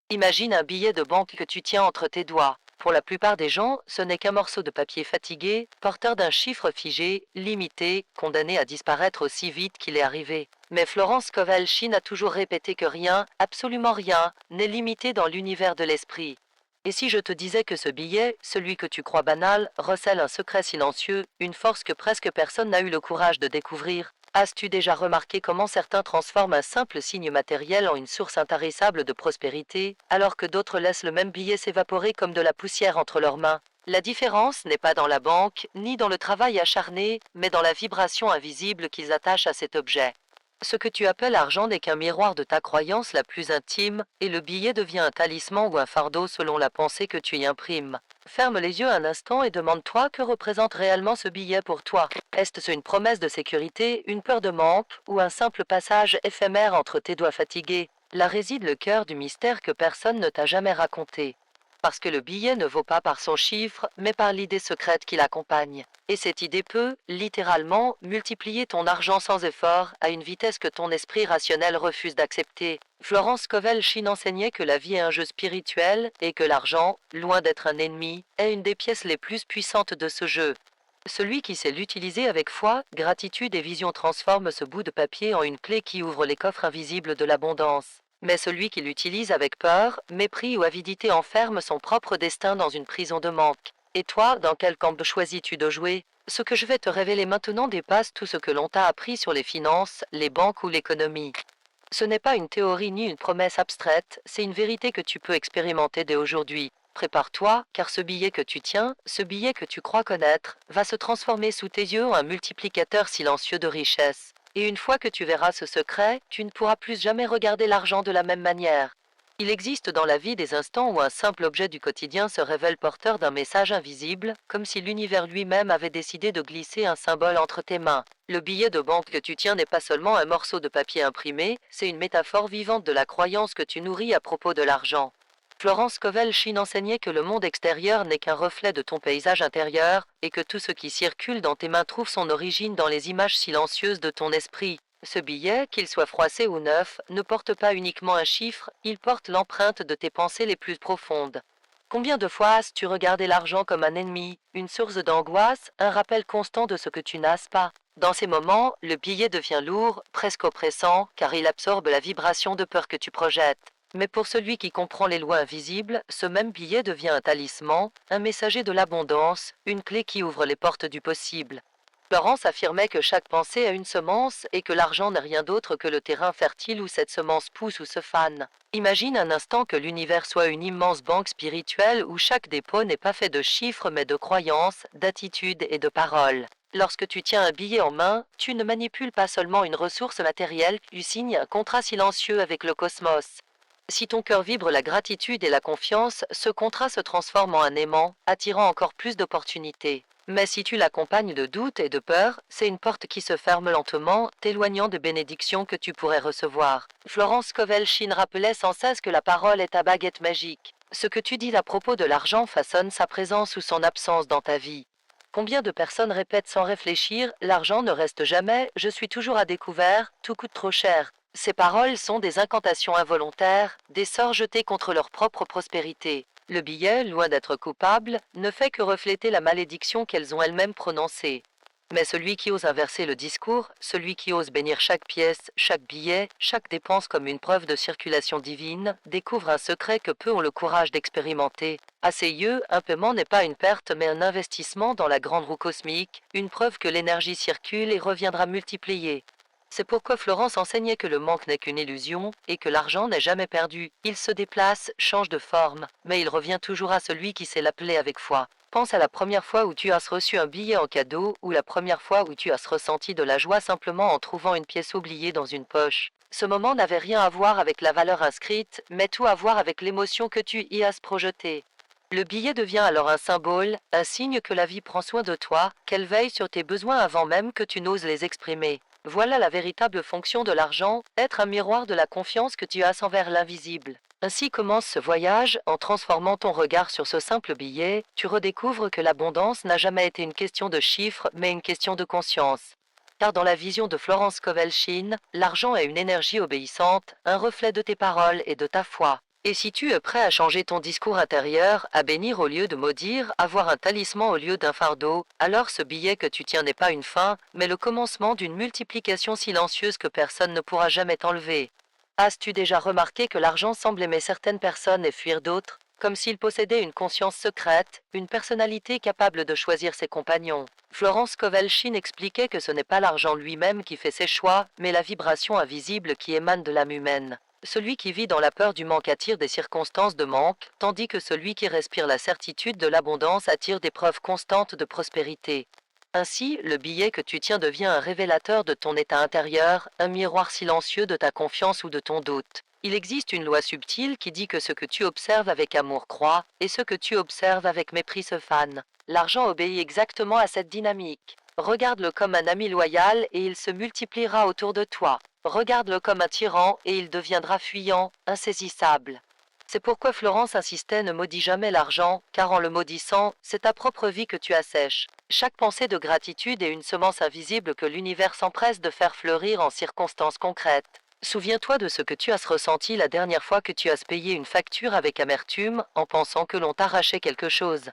Imagine un billet de banque que tu tiens entre tes doigts. Pour la plupart des gens, ce n'est qu'un morceau de papier fatigué, porteur d'un chiffre figé, limité, condamné à disparaître aussi vite qu'il est arrivé. Mais Florence Kovalchine a toujours répété que rien, absolument rien, n'est limité dans l'univers de l'esprit. Et si je te disais que ce billet, celui que tu crois banal, recèle un secret silencieux, une force que presque personne n'a eu le courage de découvrir? As-tu déjà remarqué comment certains transforment un simple signe matériel en une source intarissable de prospérité, alors que d'autres laissent le même billet s'évaporer comme de la poussière entre leurs mains? La différence n'est pas dans la banque, ni dans le travail acharné, mais dans la vibration invisible qu'ils attachent à cet objet. Ce que tu appelles argent n'est qu'un miroir de ta croyance la plus intime, et le billet devient un talisman ou un fardeau selon la pensée que tu y imprimes. Ferme les yeux un instant et demande-toi que représente réellement ce billet pour toi. Est-ce une promesse de sécurité, une peur de manque, ou un simple passage éphémère entre tes doigts fatigués? Là réside le cœur du mystère que personne ne t'a jamais raconté. Parce que le billet ne vaut pas par son chiffre, mais par l'idée secrète qui l'accompagne. Et cette idée peut, littéralement, multiplier ton argent sans effort, à une vitesse que ton esprit rationnel refuse d'accepter. Florence Kovalchine enseignait que la vie est un jeu spirituel, et que l'argent, loin d'être un ennemi, est une des pièces les plus puissantes de ce jeu. Celui qui sait l'utiliser avec foi, gratitude et vision transforme ce bout de papier en une clé qui ouvre les coffres invisibles de l'abondance. Mais celui qui l'utilise avec peur, mépris ou avidité enferme son propre destin dans une prison de manque. Et toi, dans quel camp choisis-tu de jouer? Ce que je vais te révéler maintenant dépasse tout ce que l'on t'a appris sur les finances, les banques ou l'économie. Ce n'est pas une théorie ni une promesse abstraite, c'est une vérité que tu peux expérimenter dès aujourd'hui. Prépare-toi, car ce billet que tu tiens, ce billet que tu crois connaître, va se transformer sous tes yeux en un multiplicateur silencieux de richesse. Et une fois que tu verras ce secret, tu ne pourras plus jamais regarder l'argent de la même manière. Il existe dans la vie des instants où un simple objet du quotidien se révèle porteur d'un message invisible, comme si l'univers lui-même avait décidé de glisser un symbole entre tes mains. Le billet de banque que tu tiens n'est pas seulement un morceau de papier imprimé, c'est une métaphore vivante de la croyance que tu nourris à propos de l'argent. Florence Kovalchine enseignait que le monde extérieur n'est qu'un reflet de ton paysage intérieur, et que tout ce qui circule dans tes mains trouve son origine dans les images silencieuses de ton esprit. Ce billet, qu'il soit froissé ou neuf, ne porte pas uniquement un chiffre, il porte l'empreinte de tes pensées les plus profondes. Combien de fois as-tu regardé l'argent comme un ennemi, une source d'angoisse, un rappel constant de ce que tu n'as pas? Dans ces moments, le billet devient lourd, presque oppressant, car il absorbe la vibration de peur que tu projettes. Mais pour celui qui comprend les lois invisibles, ce même billet devient un talisman, un messager de l'abondance, une clé qui ouvre les portes du possible. Florence affirmait que chaque pensée a une semence et que l'argent n'est rien d'autre que le terrain fertile où cette semence pousse ou se fane. Imagine un instant que l'univers soit une immense banque spirituelle où chaque dépôt n'est pas fait de chiffres mais de croyances, d'attitudes et de paroles. Lorsque tu tiens un billet en main, tu ne manipules pas seulement une ressource matérielle, tu signes un contrat silencieux avec le cosmos. Si ton cœur vibre la gratitude et la confiance, ce contrat se transforme en un aimant, attirant encore plus d'opportunités. Mais si tu l'accompagnes de doute et de peur, c'est une porte qui se ferme lentement, t'éloignant des bénédictions que tu pourrais recevoir. Florence Kovalchine rappelait sans cesse que la parole est ta baguette magique. Ce que tu dis à propos de l'argent façonne sa présence ou son absence dans ta vie. Combien de personnes répètent sans réfléchir, l'argent ne reste jamais, je suis toujours à découvert, tout coûte trop cher. Ces paroles sont des incantations involontaires, des sorts jetés contre leur propre prospérité. Le billet, loin d'être coupable, ne fait que refléter la malédiction qu'elles ont elles-mêmes prononcée. Mais celui qui ose inverser le discours, celui qui ose bénir chaque pièce, chaque billet, chaque dépense comme une preuve de circulation divine, découvre un secret que peu ont le courage d'expérimenter. À ses yeux, un paiement n'est pas une perte mais un investissement dans la grande roue cosmique, une preuve que l'énergie circule et reviendra multipliée. C'est pourquoi Florence enseignait que le manque n'est qu'une illusion et que l'argent n'est jamais perdu. Il se déplace, change de forme, mais il revient toujours à celui qui sait l'appeler avec foi. Pense à la première fois où tu as reçu un billet en cadeau ou la première fois où tu as ressenti de la joie simplement en trouvant une pièce oubliée dans une poche. Ce moment n'avait rien à voir avec la valeur inscrite, mais tout à voir avec l'émotion que tu y as projetée. Le billet devient alors un symbole, un signe que la vie prend soin de toi, qu'elle veille sur tes besoins avant même que tu n'oses les exprimer. Voilà la véritable fonction de l'argent, être un miroir de la confiance que tu as envers l'invisible. Ainsi commence ce voyage, en transformant ton regard sur ce simple billet, tu redécouvres que l'abondance n'a jamais été une question de chiffres, mais une question de conscience. Car dans la vision de Florence Kovalchine, l'argent est une énergie obéissante, un reflet de tes paroles et de ta foi. Et si tu es prêt à changer ton discours intérieur, à bénir au lieu de maudire, à voir un talisman au lieu d'un fardeau, alors ce billet que tu tiens n'est pas une fin, mais le commencement d'une multiplication silencieuse que personne ne pourra jamais t'enlever. As-tu déjà remarqué que l'argent semble aimer certaines personnes et fuir d'autres, comme s'il possédait une conscience secrète, une personnalité capable de choisir ses compagnons? Florence Kovelchine expliquait que ce n'est pas l'argent lui-même qui fait ses choix, mais la vibration invisible qui émane de l'âme humaine. Celui qui vit dans la peur du manque attire des circonstances de manque, tandis que celui qui respire la certitude de l'abondance attire des preuves constantes de prospérité. Ainsi, le billet que tu tiens devient un révélateur de ton état intérieur, un miroir silencieux de ta confiance ou de ton doute. Il existe une loi subtile qui dit que ce que tu observes avec amour croît, et ce que tu observes avec mépris se fane. L'argent obéit exactement à cette dynamique. Regarde-le comme un ami loyal et il se multipliera autour de toi. Regarde-le comme un tyran et il deviendra fuyant, insaisissable. C'est pourquoi Florence insistait: ne maudis jamais l'argent, car en le maudissant, c'est ta propre vie que tu assèches. Chaque pensée de gratitude est une semence invisible que l'univers s'empresse de faire fleurir en circonstances concrètes. Souviens-toi de ce que tu as ressenti la dernière fois que tu as payé une facture avec amertume en pensant que l'on t'arrachait quelque chose.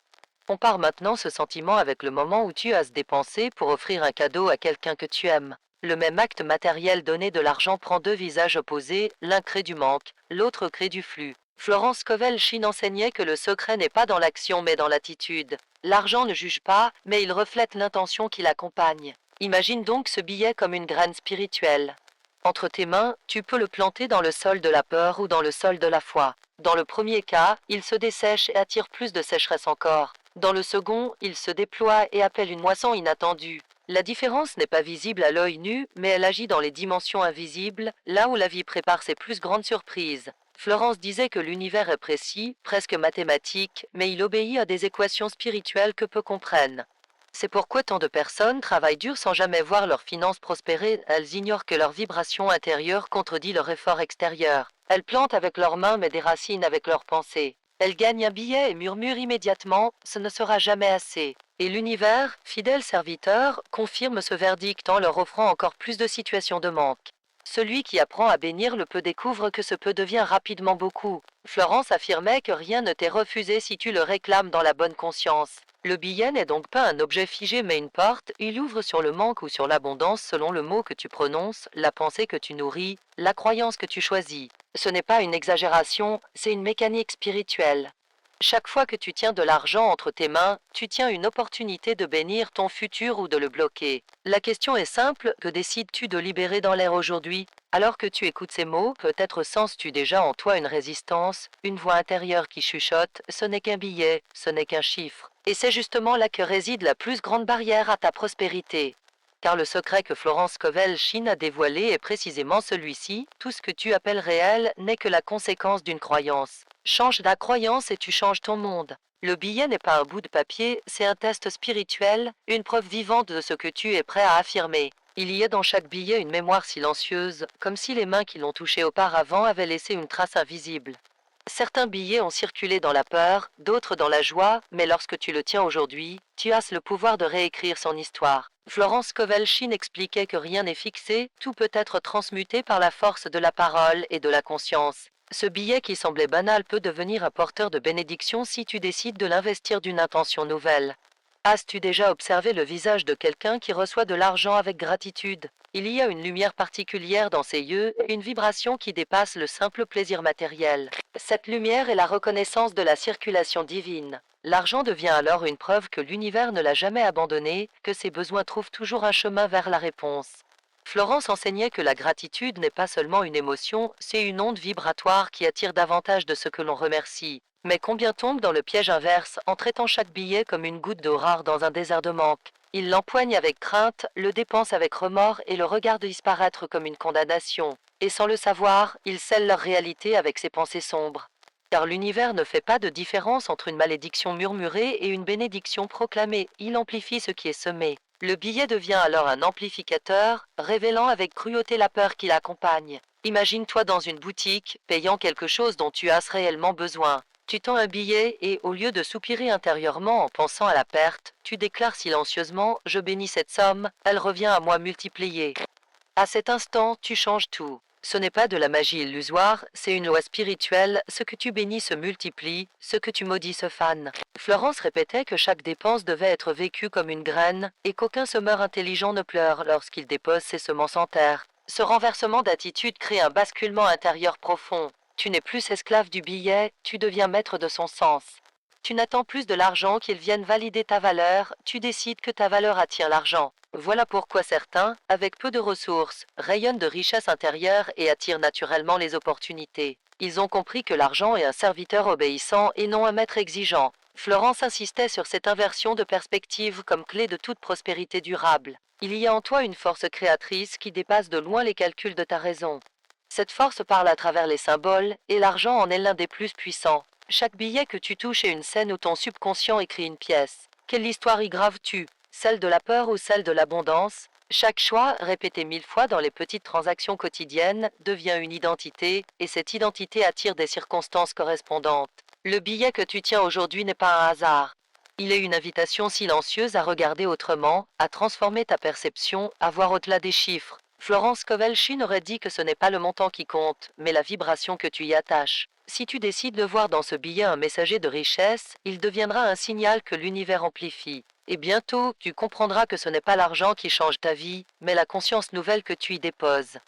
Compare maintenant ce sentiment avec le moment où tu as dépensé pour offrir un cadeau à quelqu'un que tu aimes. Le même acte matériel donné de l'argent prend deux visages opposés, l'un crée du manque, l'autre crée du flux. Florence Kovelchine enseignait que le secret n'est pas dans l'action mais dans l'attitude. L'argent ne juge pas, mais il reflète l'intention qui l'accompagne. Imagine donc ce billet comme une graine spirituelle. Entre tes mains, tu peux le planter dans le sol de la peur ou dans le sol de la foi. Dans le premier cas, il se dessèche et attire plus de sécheresse encore. Dans le second, il se déploie et appelle une moisson inattendue. La différence n'est pas visible à l'œil nu, mais elle agit dans les dimensions invisibles, là où la vie prépare ses plus grandes surprises. Florence disait que l'univers est précis, presque mathématique, mais il obéit à des équations spirituelles que peu comprennent. C'est pourquoi tant de personnes travaillent dur sans jamais voir leurs finances prospérer. Elles ignorent que leur vibration intérieure contredit leur effort extérieur. Elles plantent avec leurs mains mais déracinent avec leurs pensées. Elles gagnent un billet et murmurent immédiatement: ce ne sera jamais assez. Et l'univers, fidèle serviteur, confirme ce verdict en leur offrant encore plus de situations de manque. Celui qui apprend à bénir le peu découvre que ce peu devient rapidement beaucoup. Florence affirmait que rien ne t'est refusé si tu le réclames dans la bonne conscience. Le billet n'est donc pas un objet figé mais une porte, il ouvre sur le manque ou sur l'abondance selon le mot que tu prononces, la pensée que tu nourris, la croyance que tu choisis. Ce n'est pas une exagération, c'est une mécanique spirituelle. Chaque fois que tu tiens de l'argent entre tes mains, tu tiens une opportunité de bénir ton futur ou de le bloquer. La question est simple: que décides-tu de libérer dans l'air aujourd'hui? Alors que tu écoutes ces mots, peut-être sens-tu déjà en toi une résistance, une voix intérieure qui chuchote: ce n'est qu'un billet, ce n'est qu'un chiffre. Et c'est justement là que réside la plus grande barrière à ta prospérité. Car le secret que Florence Kovelchine a dévoilé est précisément celui-ci: tout ce que tu appelles réel n'est que la conséquence d'une croyance. Change la croyance et tu changes ton monde. Le billet n'est pas un bout de papier, c'est un test spirituel, une preuve vivante de ce que tu es prêt à affirmer. Il y a dans chaque billet une mémoire silencieuse, comme si les mains qui l'ont touché auparavant avaient laissé une trace invisible. Certains billets ont circulé dans la peur, d'autres dans la joie, mais lorsque tu le tiens aujourd'hui, tu as le pouvoir de réécrire son histoire. Florence Kovelchine expliquait que rien n'est fixé, tout peut être transmuté par la force de la parole et de la conscience. Ce billet qui semblait banal peut devenir un porteur de bénédiction si tu décides de l'investir d'une intention nouvelle. As-tu déjà observé le visage de quelqu'un qui reçoit de l'argent avec gratitude? Il y a une lumière particulière dans ses yeux, une vibration qui dépasse le simple plaisir matériel. Cette lumière est la reconnaissance de la circulation divine. L'argent devient alors une preuve que l'univers ne l'a jamais abandonné, que ses besoins trouvent toujours un chemin vers la réponse. Florence enseignait que la gratitude n'est pas seulement une émotion, c'est une onde vibratoire qui attire davantage de ce que l'on remercie. Mais combien tombent dans le piège inverse en traitant chaque billet comme une goutte d'eau rare dans un désert de manque? Ils l'empoignent avec crainte, le dépensent avec remords et le regardent disparaître comme une condamnation. Et sans le savoir, ils scellent leur réalité avec ces pensées sombres. Car l'univers ne fait pas de différence entre une malédiction murmurée et une bénédiction proclamée, il amplifie ce qui est semé. Le billet devient alors un amplificateur, révélant avec cruauté la peur qui l'accompagne. Imagine-toi dans une boutique, payant quelque chose dont tu as réellement besoin. Tu tends un billet et, au lieu de soupirer intérieurement en pensant à la perte, tu déclares silencieusement: je bénis cette somme, elle revient à moi multipliée. À cet instant, tu changes tout. Ce n'est pas de la magie illusoire, c'est une loi spirituelle, ce que tu bénis se multiplie, ce que tu maudis se fane. Florence répétait que chaque dépense devait être vécue comme une graine, et qu'aucun semeur intelligent ne pleure lorsqu'il dépose ses semences en terre. Ce renversement d'attitude crée un basculement intérieur profond. Tu n'es plus esclave du billet, tu deviens maître de son sens. Tu n'attends plus de l'argent qu'il vienne valider ta valeur, tu décides que ta valeur attire l'argent. Voilà pourquoi certains, avec peu de ressources, rayonnent de richesse intérieure et attirent naturellement les opportunités. Ils ont compris que l'argent est un serviteur obéissant et non un maître exigeant. Florence insistait sur cette inversion de perspective comme clé de toute prospérité durable. Il y a en toi une force créatrice qui dépasse de loin les calculs de ta raison. Cette force parle à travers les symboles, et l'argent en est l'un des plus puissants. Chaque billet que tu touches est une scène où ton subconscient écrit une pièce. Quelle histoire y graves-tu? Celle de la peur ou celle de l'abondance? Chaque choix, répété 1000 fois dans les petites transactions quotidiennes, devient une identité, et cette identité attire des circonstances correspondantes. Le billet que tu tiens aujourd'hui n'est pas un hasard. Il est une invitation silencieuse à regarder autrement, à transformer ta perception, à voir au-delà des chiffres. Florence Kovelchine aurait dit que ce n'est pas le montant qui compte, mais la vibration que tu y attaches. Si tu décides de voir dans ce billet un messager de richesse, il deviendra un signal que l'univers amplifie. Et bientôt, tu comprendras que ce n'est pas l'argent qui change ta vie, mais la conscience nouvelle que tu y déposes.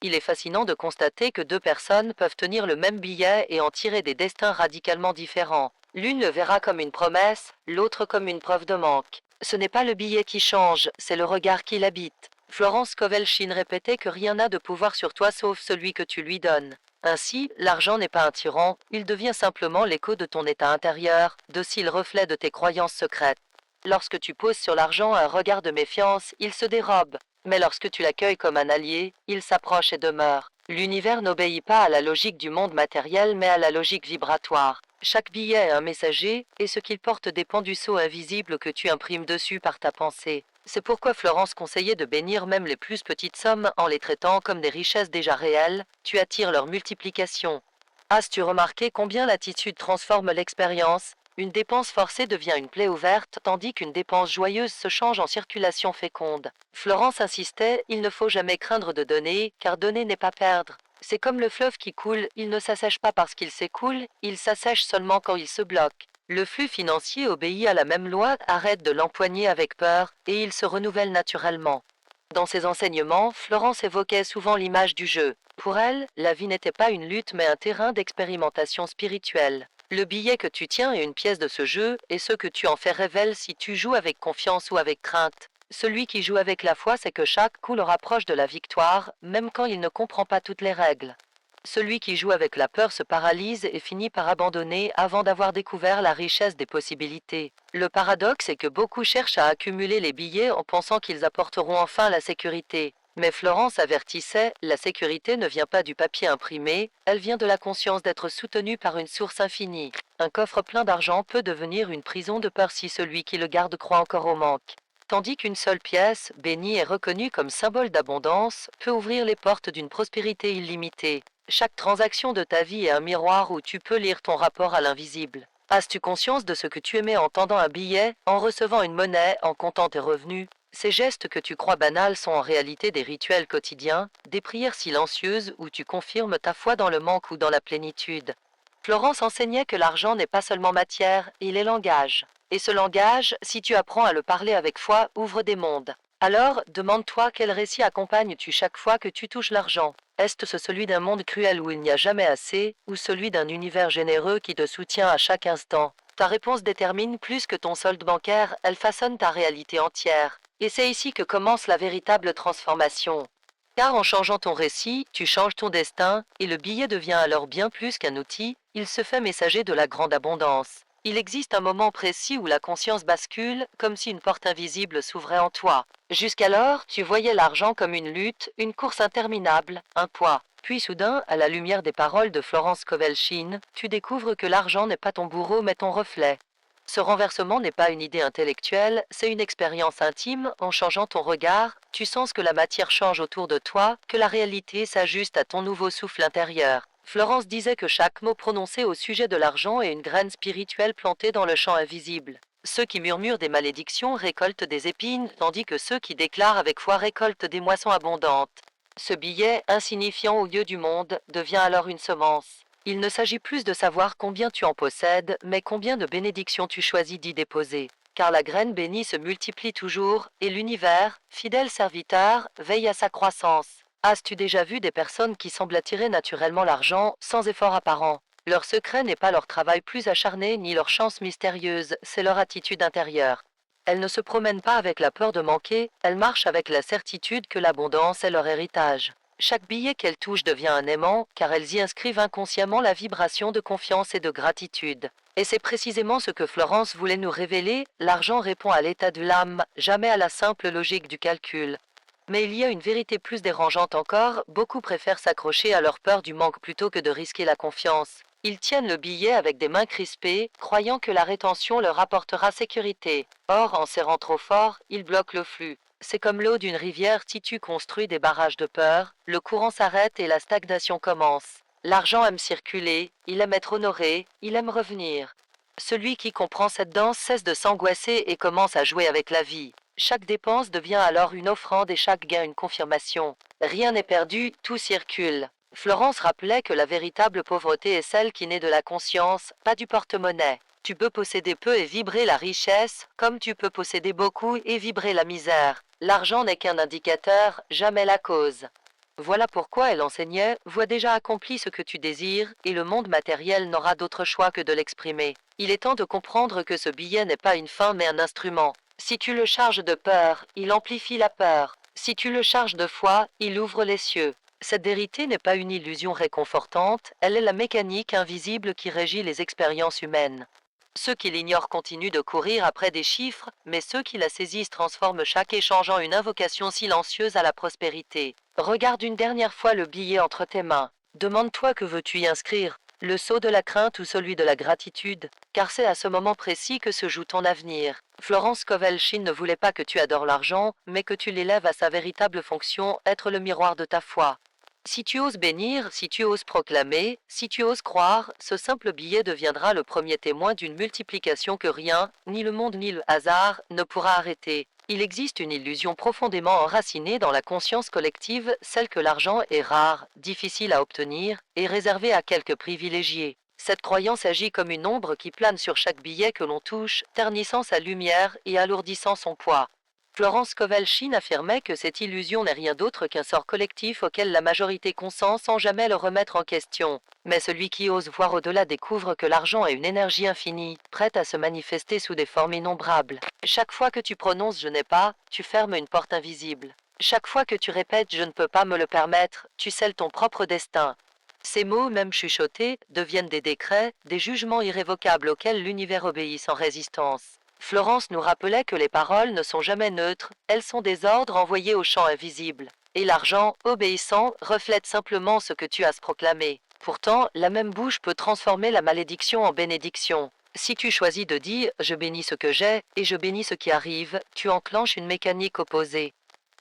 Il est fascinant de constater que deux personnes peuvent tenir le même billet et en tirer des destins radicalement différents. L'une le verra comme une promesse, l'autre comme une preuve de manque. Ce n'est pas le billet qui change, c'est le regard qui l'habite. Florence Kovelchine répétait que rien n'a de pouvoir sur toi sauf celui que tu lui donnes. Ainsi, l'argent n'est pas un tyran, il devient simplement l'écho de ton état intérieur, docile reflet de tes croyances secrètes. Lorsque tu poses sur l'argent un regard de méfiance, il se dérobe. Mais lorsque tu l'accueilles comme un allié, il s'approche et demeure. L'univers n'obéit pas à la logique du monde matériel, mais à la logique vibratoire. Chaque billet est un messager, et ce qu'il porte dépend du sceau invisible que tu imprimes dessus par ta pensée. C'est pourquoi Florence conseillait de bénir même les plus petites sommes en les traitant comme des richesses déjà réelles, tu attires leur multiplication. As-tu remarqué combien l'attitude transforme l'expérience? Une dépense forcée devient une plaie ouverte, tandis qu'une dépense joyeuse se change en circulation féconde. Florence insistait, il ne faut jamais craindre de donner, car donner n'est pas perdre. C'est comme le fleuve qui coule, il ne s'assèche pas parce qu'il s'écoule, il s'assèche seulement quand il se bloque. Le flux financier obéit à la même loi, arrête de l'empoigner avec peur, et il se renouvelle naturellement. Dans ses enseignements, Florence évoquait souvent l'image du jeu. Pour elle, la vie n'était pas une lutte mais un terrain d'expérimentation spirituelle. Le billet que tu tiens est une pièce de ce jeu, et ce que tu en fais révèle si tu joues avec confiance ou avec crainte. Celui qui joue avec la foi sait que chaque coup le rapproche de la victoire, même quand il ne comprend pas toutes les règles. Celui qui joue avec la peur se paralyse et finit par abandonner avant d'avoir découvert la richesse des possibilités. Le paradoxe est que beaucoup cherchent à accumuler les billets en pensant qu'ils apporteront enfin la sécurité. Mais Florence avertissait, la sécurité ne vient pas du papier imprimé, elle vient de la conscience d'être soutenue par une source infinie. Un coffre plein d'argent peut devenir une prison de peur si celui qui le garde croit encore au manque. Tandis qu'une seule pièce, bénie et reconnue comme symbole d'abondance, peut ouvrir les portes d'une prospérité illimitée. Chaque transaction de ta vie est un miroir où tu peux lire ton rapport à l'invisible. As-tu conscience de ce que tu aimais en tendant un billet, en recevant une monnaie, en comptant tes revenus? Ces gestes que tu crois banals sont en réalité des rituels quotidiens, des prières silencieuses où tu confirmes ta foi dans le manque ou dans la plénitude. Florence enseignait que l'argent n'est pas seulement matière, il est langage. Et ce langage, si tu apprends à le parler avec foi, ouvre des mondes. Alors, demande-toi quel récit accompagnes-tu chaque fois que tu touches l'argent. Est-ce celui d'un monde cruel où il n'y a jamais assez, ou celui d'un univers généreux qui te soutient à chaque instant? Ta réponse détermine plus que ton solde bancaire, elle façonne ta réalité entière. Et c'est ici que commence la véritable transformation. Car en changeant ton récit, tu changes ton destin, et le billet devient alors bien plus qu'un outil, il se fait messager de la grande abondance. Il existe un moment précis où la conscience bascule, comme si une porte invisible s'ouvrait en toi. Jusqu'alors, tu voyais l'argent comme une lutte, une course interminable, un poids. Puis soudain, à la lumière des paroles de Florence Kovelchine, tu découvres que l'argent n'est pas ton bourreau mais ton reflet. Ce renversement n'est pas une idée intellectuelle, c'est une expérience intime. En changeant ton regard, tu sens que la matière change autour de toi, que la réalité s'ajuste à ton nouveau souffle intérieur. Florence disait que chaque mot prononcé au sujet de l'argent est une graine spirituelle plantée dans le champ invisible. Ceux qui murmurent des malédictions récoltent des épines, tandis que ceux qui déclarent avec foi récoltent des moissons abondantes. Ce billet, insignifiant aux yeux du monde, devient alors une semence. Il ne s'agit plus de savoir combien tu en possèdes, mais combien de bénédictions tu choisis d'y déposer. Car la graine bénie se multiplie toujours, et l'univers, fidèle serviteur, veille à sa croissance. As-tu déjà vu des personnes qui semblent attirer naturellement l'argent, sans effort apparent? Leur secret n'est pas leur travail plus acharné ni leur chance mystérieuse, c'est leur attitude intérieure. Elles ne se promènent pas avec la peur de manquer, elles marchent avec la certitude que l'abondance est leur héritage. Chaque billet qu'elles touchent devient un aimant, car elles y inscrivent inconsciemment la vibration de confiance et de gratitude. Et c'est précisément ce que Florence voulait nous révéler, l'argent répond à l'état de l'âme, jamais à la simple logique du calcul. Mais il y a une vérité plus dérangeante encore, beaucoup préfèrent s'accrocher à leur peur du manque plutôt que de risquer la confiance. Ils tiennent le billet avec des mains crispées, croyant que la rétention leur apportera sécurité. Or, en serrant trop fort, ils bloquent le flux. C'est comme l'eau d'une rivière, si tu construis des barrages de peur, le courant s'arrête et la stagnation commence. L'argent aime circuler, il aime être honoré, il aime revenir. Celui qui comprend cette danse cesse de s'angoisser et commence à jouer avec la vie. Chaque dépense devient alors une offrande et chaque gain une confirmation. Rien n'est perdu, tout circule. Florence rappelait que la véritable pauvreté est celle qui naît de la conscience, pas du porte-monnaie. Tu peux posséder peu et vibrer la richesse, comme tu peux posséder beaucoup et vibrer la misère. L'argent n'est qu'un indicateur, jamais la cause. Voilà pourquoi elle enseignait, vois déjà accompli ce que tu désires, et le monde matériel n'aura d'autre choix que de l'exprimer. Il est temps de comprendre que ce billet n'est pas une fin mais un instrument. Si tu le charges de peur, il amplifie la peur. Si tu le charges de foi, il ouvre les cieux. Cette vérité n'est pas une illusion réconfortante, elle est la mécanique invisible qui régit les expériences humaines. Ceux qui l'ignorent continuent de courir après des chiffres, mais ceux qui la saisissent transforment chaque échange en une invocation silencieuse à la prospérité. Regarde une dernière fois le billet entre tes mains. Demande-toi que veux-tu y inscrire, le sceau de la crainte ou celui de la gratitude, car c'est à ce moment précis que se joue ton avenir. Florence Kovelchine ne voulait pas que tu adores l'argent, mais que tu l'élèves à sa véritable fonction, être le miroir de ta foi. Si tu oses bénir, si tu oses proclamer, si tu oses croire, ce simple billet deviendra le premier témoin d'une multiplication que rien, ni le monde ni le hasard, ne pourra arrêter. Il existe une illusion profondément enracinée dans la conscience collective, celle que l'argent est rare, difficile à obtenir, et réservé à quelques privilégiés. Cette croyance agit comme une ombre qui plane sur chaque billet que l'on touche, ternissant sa lumière et alourdissant son poids. Florence Kovelchine affirmait que cette illusion n'est rien d'autre qu'un sort collectif auquel la majorité consent sans jamais le remettre en question. Mais celui qui ose voir au-delà découvre que l'argent est une énergie infinie, prête à se manifester sous des formes innombrables. Chaque fois que tu prononces je n'ai pas, tu fermes une porte invisible. Chaque fois que tu répètes je ne peux pas me le permettre, tu scelles ton propre destin. Ces mots, même chuchotés, deviennent des décrets, des jugements irrévocables auxquels l'univers obéit sans résistance. Florence nous rappelait que les paroles ne sont jamais neutres, elles sont des ordres envoyés au champ invisible. Et l'argent, obéissant, reflète simplement ce que tu as proclamé. Pourtant, la même bouche peut transformer la malédiction en bénédiction. Si tu choisis de dire « je bénis ce que j'ai » et « je bénis ce qui arrive », tu enclenches une mécanique opposée.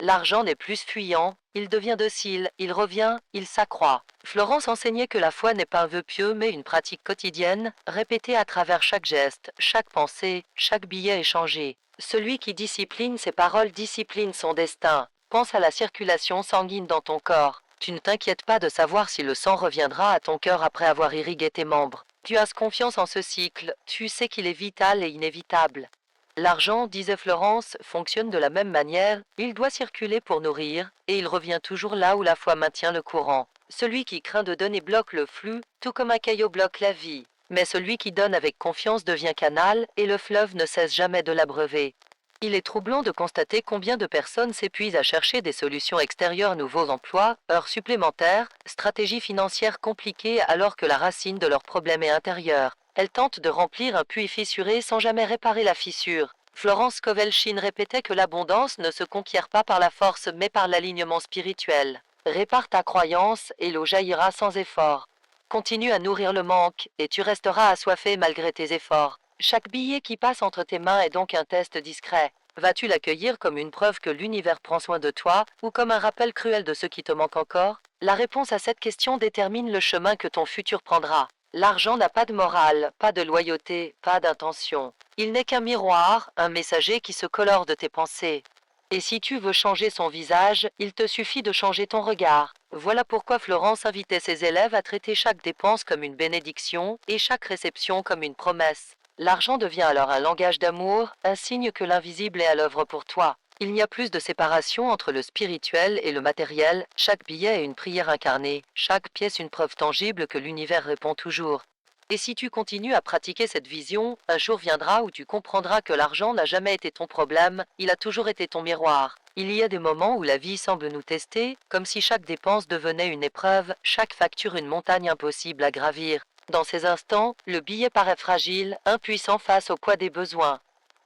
L'argent n'est plus fuyant, il devient docile, il revient, il s'accroît. Florence enseignait que la foi n'est pas un vœu pieux mais une pratique quotidienne, répétée à travers chaque geste, chaque pensée, chaque billet échangé. Celui qui discipline ses paroles discipline son destin. Pense à la circulation sanguine dans ton corps. Tu ne t'inquiètes pas de savoir si le sang reviendra à ton cœur après avoir irrigué tes membres. Tu as confiance en ce cycle, tu sais qu'il est vital et inévitable. L'argent, disait Florence, fonctionne de la même manière, il doit circuler pour nourrir, et il revient toujours là où la foi maintient le courant. Celui qui craint de donner bloque le flux, tout comme un caillot bloque la vie. Mais celui qui donne avec confiance devient canal, et le fleuve ne cesse jamais de l'abreuver. Il est troublant de constater combien de personnes s'épuisent à chercher des solutions extérieures, nouveaux emplois, heures supplémentaires, stratégies financières compliquées alors que la racine de leur problème est intérieure. Elles tentent de remplir un puits fissuré sans jamais réparer la fissure. Florence Kovelchine répétait que l'abondance ne se conquiert pas par la force mais par l'alignement spirituel. Répare ta croyance et l'eau jaillira sans effort. Continue à nourrir le manque et tu resteras assoiffé malgré tes efforts. Chaque billet qui passe entre tes mains est donc un test discret. Vas-tu l'accueillir comme une preuve que l'univers prend soin de toi ou comme un rappel cruel de ce qui te manque encore? La réponse à cette question détermine le chemin que ton futur prendra. L'argent n'a pas de morale, pas de loyauté, pas d'intention. Il n'est qu'un miroir, un messager qui se colore de tes pensées. Et si tu veux changer son visage, il te suffit de changer ton regard. Voilà pourquoi Florence invitait ses élèves à traiter chaque dépense comme une bénédiction et chaque réception comme une promesse. L'argent devient alors un langage d'amour, un signe que l'invisible est à l'œuvre pour toi. Il n'y a plus de séparation entre le spirituel et le matériel, chaque billet est une prière incarnée, chaque pièce une preuve tangible que l'univers répond toujours. Et si tu continues à pratiquer cette vision, un jour viendra où tu comprendras que l'argent n'a jamais été ton problème, il a toujours été ton miroir. Il y a des moments où la vie semble nous tester, comme si chaque dépense devenait une épreuve, chaque facture une montagne impossible à gravir. Dans ces instants, le billet paraît fragile, impuissant face au poids des besoins.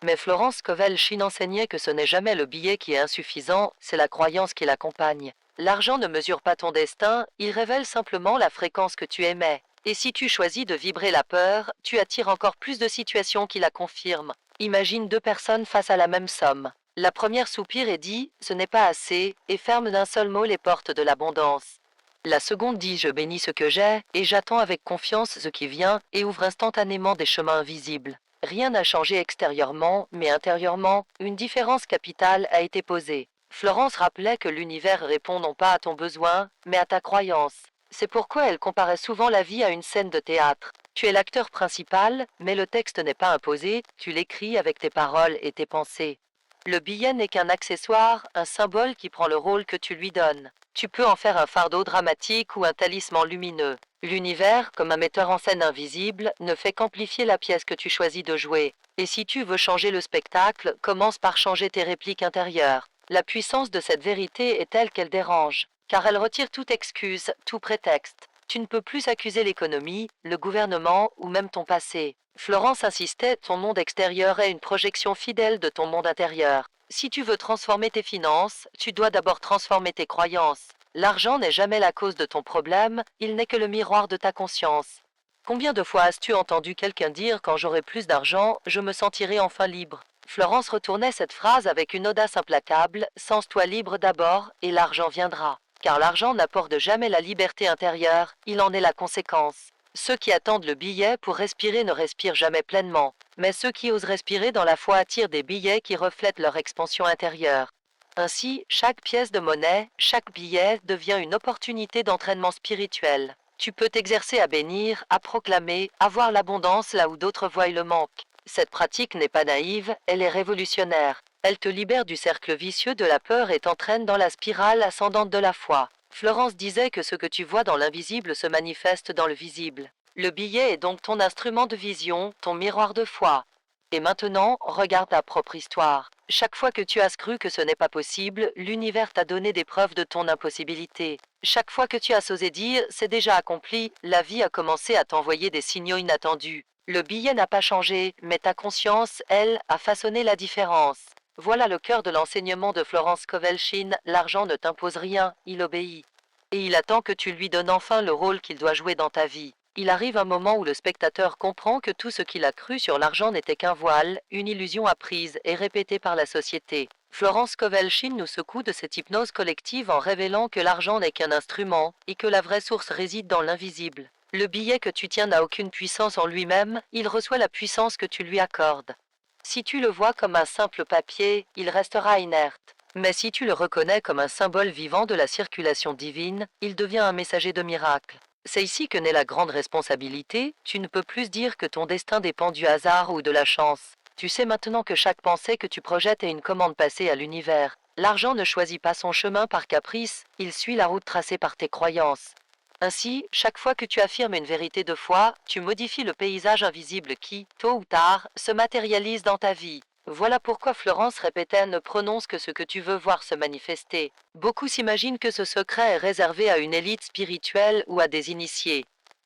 Mais Florence Scovel-Shinn enseignait que ce n'est jamais le billet qui est insuffisant, c'est la croyance qui l'accompagne. L'argent ne mesure pas ton destin, il révèle simplement la fréquence que tu émets. Et si tu choisis de vibrer la peur, tu attires encore plus de situations qui la confirment. Imagine deux personnes face à la même somme. La première soupire et dit « ce n'est pas assez » et ferme d'un seul mot les portes de l'abondance. La seconde dit « je bénis ce que j'ai » et j'attends avec confiance ce qui vient et ouvre instantanément des chemins invisibles. Rien n'a changé extérieurement, mais intérieurement, une différence capitale a été posée. Florence rappelait que l'univers répond non pas à ton besoin, mais à ta croyance. C'est pourquoi elle comparait souvent la vie à une scène de théâtre. Tu es l'acteur principal, mais le texte n'est pas imposé, tu l'écris avec tes paroles et tes pensées. Le billet n'est qu'un accessoire, un symbole qui prend le rôle que tu lui donnes. Tu peux en faire un fardeau dramatique ou un talisman lumineux. L'univers, comme un metteur en scène invisible, ne fait qu'amplifier la pièce que tu choisis de jouer. Et si tu veux changer le spectacle, commence par changer tes répliques intérieures. La puissance de cette vérité est telle qu'elle dérange, car elle retire toute excuse, tout prétexte. Tu ne peux plus accuser l'économie, le gouvernement ou même ton passé. Florence insistait, ton monde extérieur est une projection fidèle de ton monde intérieur. Si tu veux transformer tes finances, tu dois d'abord transformer tes croyances. L'argent n'est jamais la cause de ton problème, il n'est que le miroir de ta conscience. Combien de fois as-tu entendu quelqu'un dire « quand j'aurai plus d'argent, je me sentirai enfin libre ». Florence retournait cette phrase avec une audace implacable, « sens-toi libre d'abord, et l'argent viendra ». Car l'argent n'apporte jamais la liberté intérieure, il en est la conséquence. Ceux qui attendent le billet pour respirer ne respirent jamais pleinement, mais ceux qui osent respirer dans la foi attirent des billets qui reflètent leur expansion intérieure. Ainsi, chaque pièce de monnaie, chaque billet devient une opportunité d'entraînement spirituel. Tu peux t'exercer à bénir, à proclamer, à voir l'abondance là où d'autres voient le manque. Cette pratique n'est pas naïve, elle est révolutionnaire. Elle te libère du cercle vicieux de la peur et t'entraîne dans la spirale ascendante de la foi. Florence disait que ce que tu vois dans l'invisible se manifeste dans le visible. Le billet est donc ton instrument de vision, ton miroir de foi. Et maintenant, regarde ta propre histoire. Chaque fois que tu as cru que ce n'est pas possible, l'univers t'a donné des preuves de ton impossibilité. Chaque fois que tu as osé dire « c'est déjà accompli », la vie a commencé à t'envoyer des signaux inattendus. Le billet n'a pas changé, mais ta conscience, elle, a façonné la différence. Voilà le cœur de l'enseignement de Florence Scovel-Shinn, l'argent ne t'impose rien, il obéit. Et il attend que tu lui donnes enfin le rôle qu'il doit jouer dans ta vie. Il arrive un moment où le spectateur comprend que tout ce qu'il a cru sur l'argent n'était qu'un voile, une illusion apprise et répétée par la société. Florence Scovel-Shinn nous secoue de cette hypnose collective en révélant que l'argent n'est qu'un instrument et que la vraie source réside dans l'invisible. Le billet que tu tiens n'a aucune puissance en lui-même, il reçoit la puissance que tu lui accordes. Si tu le vois comme un simple papier, il restera inerte. Mais si tu le reconnais comme un symbole vivant de la circulation divine, il devient un messager de miracle. C'est ici que naît la grande responsabilité, tu ne peux plus dire que ton destin dépend du hasard ou de la chance. Tu sais maintenant que chaque pensée que tu projettes est une commande passée à l'univers. L'argent ne choisit pas son chemin par caprice, il suit la route tracée par tes croyances. Ainsi, chaque fois que tu affirmes une vérité de foi, tu modifies le paysage invisible qui, tôt ou tard, se matérialise dans ta vie. Voilà pourquoi Florence répétait « ne prononce que ce que tu veux voir se manifester ». Beaucoup s'imaginent que ce secret est réservé à une élite spirituelle ou à des initiés.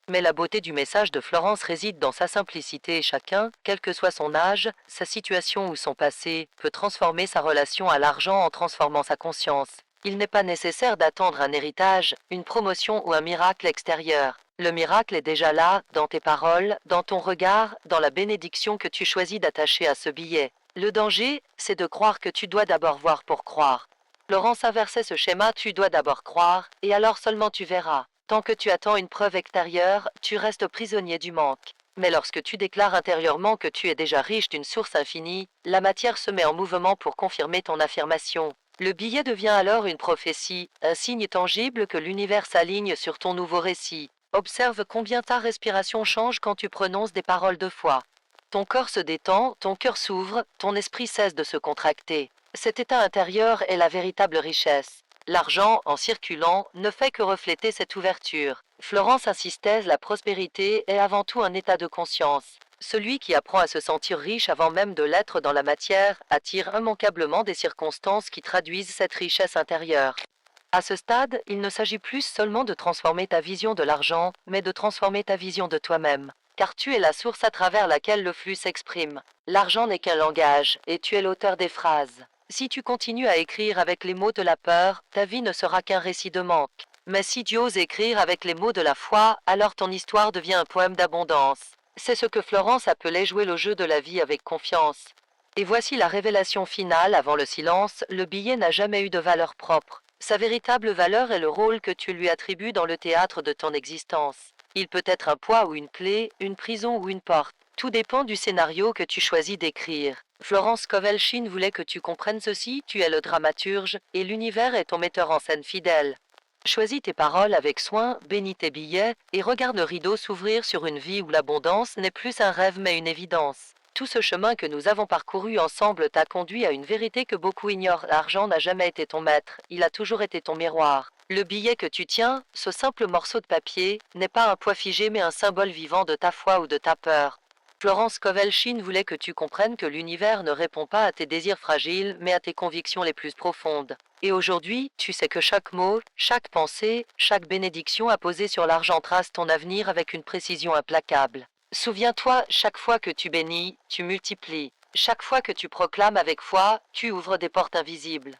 Mais la beauté du message de Florence réside dans sa simplicité et chacun, quel que soit son âge, sa situation ou son passé, peut transformer sa relation à l'argent en transformant sa conscience. Il n'est pas nécessaire d'attendre un héritage, une promotion ou un miracle extérieur. Le miracle est déjà là, dans tes paroles, dans ton regard, dans la bénédiction que tu choisis d'attacher à ce billet. Le danger, c'est de croire que tu dois d'abord voir pour croire. Florence inversait ce schéma, tu dois d'abord croire, et alors seulement tu verras. Tant que tu attends une preuve extérieure, tu restes prisonnier du manque. Mais lorsque tu déclares intérieurement que tu es déjà riche d'une source infinie, la matière se met en mouvement pour confirmer ton affirmation. Le billet devient alors une prophétie, un signe tangible que l'univers s'aligne sur ton nouveau récit. Observe combien ta respiration change quand tu prononces des paroles de foi. Ton corps se détend, ton cœur s'ouvre, ton esprit cesse de se contracter. Cet état intérieur est la véritable richesse. L'argent, en circulant, ne fait que refléter cette ouverture. Florence insistait, la prospérité est avant tout un état de conscience. Celui qui apprend à se sentir riche avant même de l'être dans la matière attire immanquablement des circonstances qui traduisent cette richesse intérieure. À ce stade, il ne s'agit plus seulement de transformer ta vision de l'argent, mais de transformer ta vision de toi-même. Car tu es la source à travers laquelle le flux s'exprime. L'argent n'est qu'un langage, et tu es l'auteur des phrases. Si tu continues à écrire avec les mots de la peur, ta vie ne sera qu'un récit de manque. Mais si tu oses écrire avec les mots de la foi, alors ton histoire devient un poème d'abondance. C'est ce que Florence appelait jouer le jeu de la vie avec confiance. Et voici la révélation finale avant le silence, le billet n'a jamais eu de valeur propre. Sa véritable valeur est le rôle que tu lui attribues dans le théâtre de ton existence. Il peut être un poids ou une clé, une prison ou une porte. Tout dépend du scénario que tu choisis d'écrire. Florence Kovelchine voulait que tu comprennes ceci, tu es le dramaturge, et l'univers est ton metteur en scène fidèle. Choisis tes paroles avec soin, bénis tes billets, et regarde le rideau s'ouvrir sur une vie où l'abondance n'est plus un rêve mais une évidence. Tout ce chemin que nous avons parcouru ensemble t'a conduit à une vérité que beaucoup ignorent. L'argent n'a jamais été ton maître, il a toujours été ton miroir. Le billet que tu tiens, ce simple morceau de papier, n'est pas un poids figé mais un symbole vivant de ta foi ou de ta peur. Florence Kovelchine voulait que tu comprennes que l'univers ne répond pas à tes désirs fragiles, mais à tes convictions les plus profondes. Et aujourd'hui, tu sais que chaque mot, chaque pensée, chaque bénédiction apposée sur l'argent trace ton avenir avec une précision implacable. Souviens-toi, chaque fois que tu bénis, tu multiplies. Chaque fois que tu proclames avec foi, tu ouvres des portes invisibles.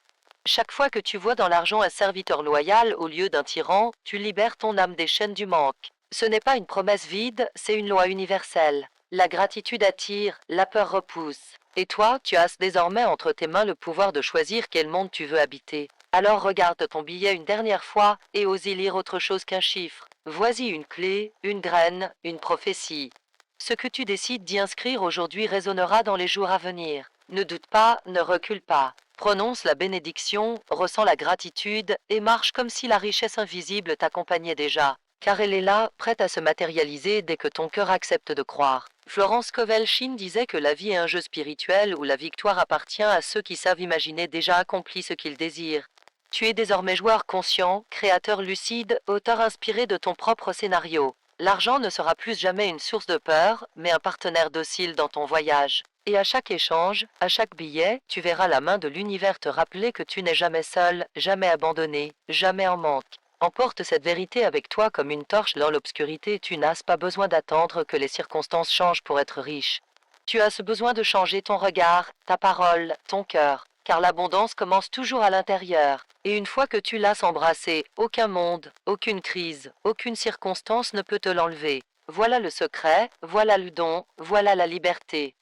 Chaque fois que tu vois dans l'argent un serviteur loyal au lieu d'un tyran, tu libères ton âme des chaînes du manque. Ce n'est pas une promesse vide, c'est une loi universelle. La gratitude attire, la peur repousse. Et toi, tu as désormais entre tes mains le pouvoir de choisir quel monde tu veux habiter. Alors regarde ton billet une dernière fois et ose y lire autre chose qu'un chiffre. Voici une clé, une graine, une prophétie. Ce que tu décides d'y inscrire aujourd'hui résonnera dans les jours à venir. Ne doute pas, ne recule pas. Prononce la bénédiction, ressens la gratitude et marche comme si la richesse invisible t'accompagnait déjà. Car elle est là, prête à se matérialiser dès que ton cœur accepte de croire. Florence Kovelchine disait que la vie est un jeu spirituel où la victoire appartient à ceux qui savent imaginer déjà accompli ce qu'ils désirent. Tu es désormais joueur conscient, créateur lucide, auteur inspiré de ton propre scénario. L'argent ne sera plus jamais une source de peur, mais un partenaire docile dans ton voyage. Et à chaque échange, à chaque billet, tu verras la main de l'univers te rappeler que tu n'es jamais seul, jamais abandonné, jamais en manque. Emporte cette vérité avec toi comme une torche dans l'obscurité, tu n'as pas besoin d'attendre que les circonstances changent pour être riche. Tu as ce besoin de changer ton regard, ta parole, ton cœur, car l'abondance commence toujours à l'intérieur. Et une fois que tu l'as embrassé, aucun monde, aucune crise, aucune circonstance ne peut te l'enlever. Voilà le secret, voilà le don, voilà la liberté.